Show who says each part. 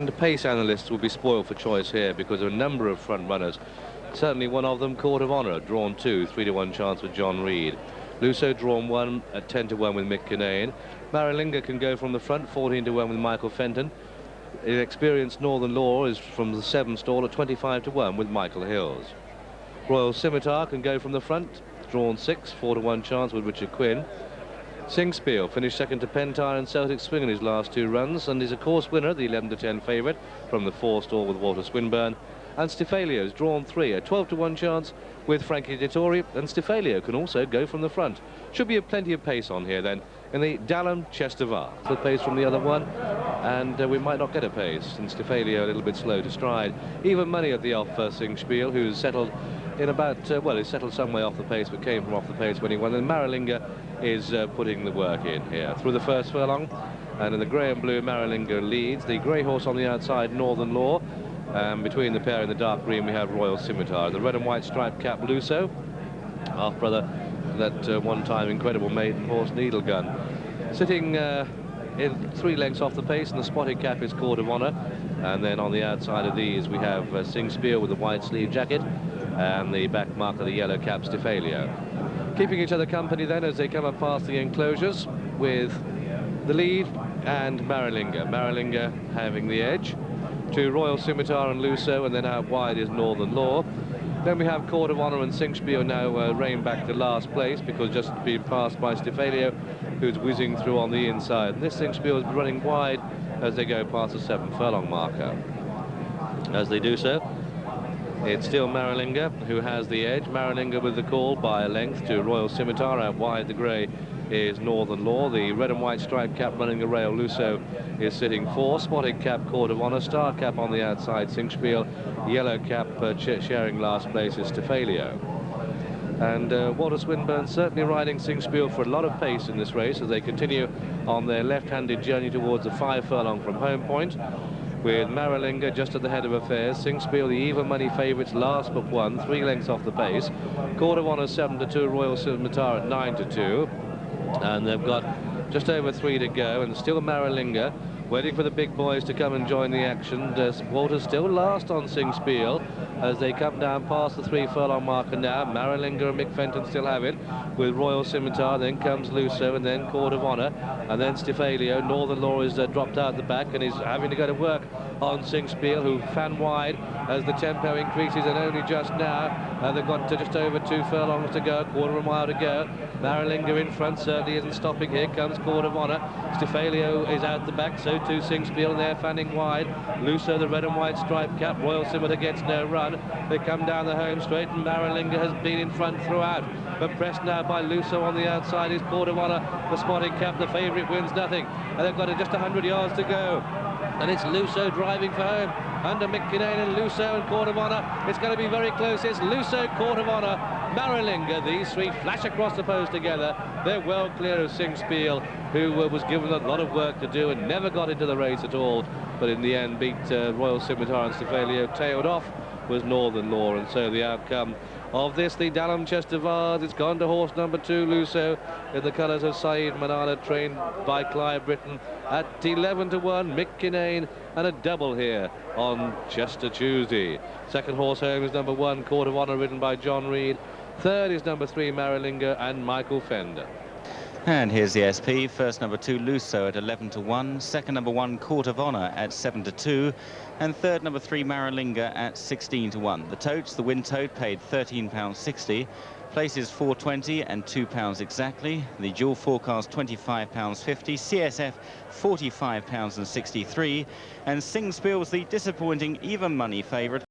Speaker 1: The pace analysts will be spoiled for choice here because of a number of front runners. Certainly one of them, Court of Honour, drawn 2, 3-1 chance with John Reed. Luso drawn 1 at 10-1 with Mick Kinane. Marilinga can go from the front, 14-1 with Michael Fenton. Inexperienced Northern Law is from the 7 stall at 25-1 with Michael Hills. Royal Scimitar can go from the front, drawn 6, 4-1 chance with Richard Quinn. Singspiel finished second to Pentire and Celtic Swing in his last 2 runs and is a course winner, the 11-10 favourite from the 4 stall with Walter Swinburne. And Stifalio's drawn 3, a 12-1 chance with Frankie Dettori, and Stifalio can also go from the front. Should be plenty of pace on here then in the Dalham Chester Vase. The pace from the other one, and we might not get a pace, and Stifalio a little bit slow to stride. Even money at the off Singspiel, who's settled in about, well, he's settled some way off the pace, but came from off the pace when he won. And Marilinga is putting the work in here through the first furlong, and in the grey and blue Marilinga leads. The grey horse on the outside, Northern Law. Between the pair in the dark green we have Royal Scimitar. The red and white striped cap Luso, half brother that one-time incredible maiden horse Needle Gun. Sitting in 3 lengths off the pace, and the spotted cap is Court of Honour. And then on the outside of these we have Singspiel with the white sleeve jacket, and the back mark of the yellow cap Stifalio. Keeping each other company then as they come up past the enclosures with the lead and Marilinga. Marilinga having the edge to Royal Scimitar and Luso, and then out wide is Northern Law. Then we have Court of Honour and Singspiel now rein back to last place because just being passed by Stifalio, who's whizzing through on the inside. And this Singspiel is running wide as they go past the 7 furlong marker. As they do so, it's still Marilinga who has the edge. Marilinga with the call by a length to Royal Scimitar. Out wide the grey is Northern Law. The red and white striped cap running the rail Luso is sitting 4. Spotted cap Court of Honour. Star cap on the outside Singspiel. Yellow cap sharing last place is Stifalio. And Walter Swinburne certainly riding Singspiel for a lot of pace in this race as they continue on their left-handed journey towards the 5 furlong from home point, with Marilinga just at the head of affairs. Singspiel the even money favourites, last but 1, 3 lengths off the pace. Court of Honour 7-2, Royal Scimitar at 9-2. And they've got just over 3 to go, and still Marilinga waiting for the big boys to come and join the action. Walter's still last on Singspiel as they come down past the 3 furlong marker now. Marilinga and Mick Fenton still have it with Royal Scimitar, then comes Luso, and then Court of Honour, and then Stifalio. Northern Law is dropped out the back and is having to go to work on Singspiel, who fan wide as the tempo increases, and only just now they've got just over 2 furlongs to go, quarter of a mile to go. Marilinga in front certainly isn't stopping. Here comes Court of Honour. Stifalio is out the back, so too Singspiel, and they're fanning wide. Luso the red and white striped cap. Royal Scimitar gets no run. They come down the home straight, and Marilinga has been in front throughout, but pressed now by Luso. On the outside is Court of Honour. The spotted cap, the favourite, wins nothing, and they've got just 100 yards to go. And it's Luso driving for home under Mick Kinane, and Luso and Court of Honour. It's going to be very close. It's Luso, Court of Honour, Marilinga. These 3 flash across the post together. They're well clear of Singspiel, who was given a lot of work to do and never got into the race at all, but in the end beat Royal Scimitar, and Stifalio tailed off was Northern Law. And so the outcome of this, the Dalham Chester Vase, it's gone to horse number 2, Luso, in the colours of Saeed Manana, trained by Clive Brittain, at 11-1, Mick Kinane, and a double here on Chester Tuesday. Second horse home is number 1, Court of Honour, ridden by John Reed. Third is number 3, Marilinga, and Michael Fender.
Speaker 2: And here's the SP. First number 2, Luso at 11-1. Second number 1, Court of Honour at 7-2. And third number 3, Marilinga at 16-1. The totes, the win tote paid £13.60. Places £4.20 and £2 exactly. The dual forecast £25.50. CSF £45.63. And Singspiel's the disappointing even money favourite.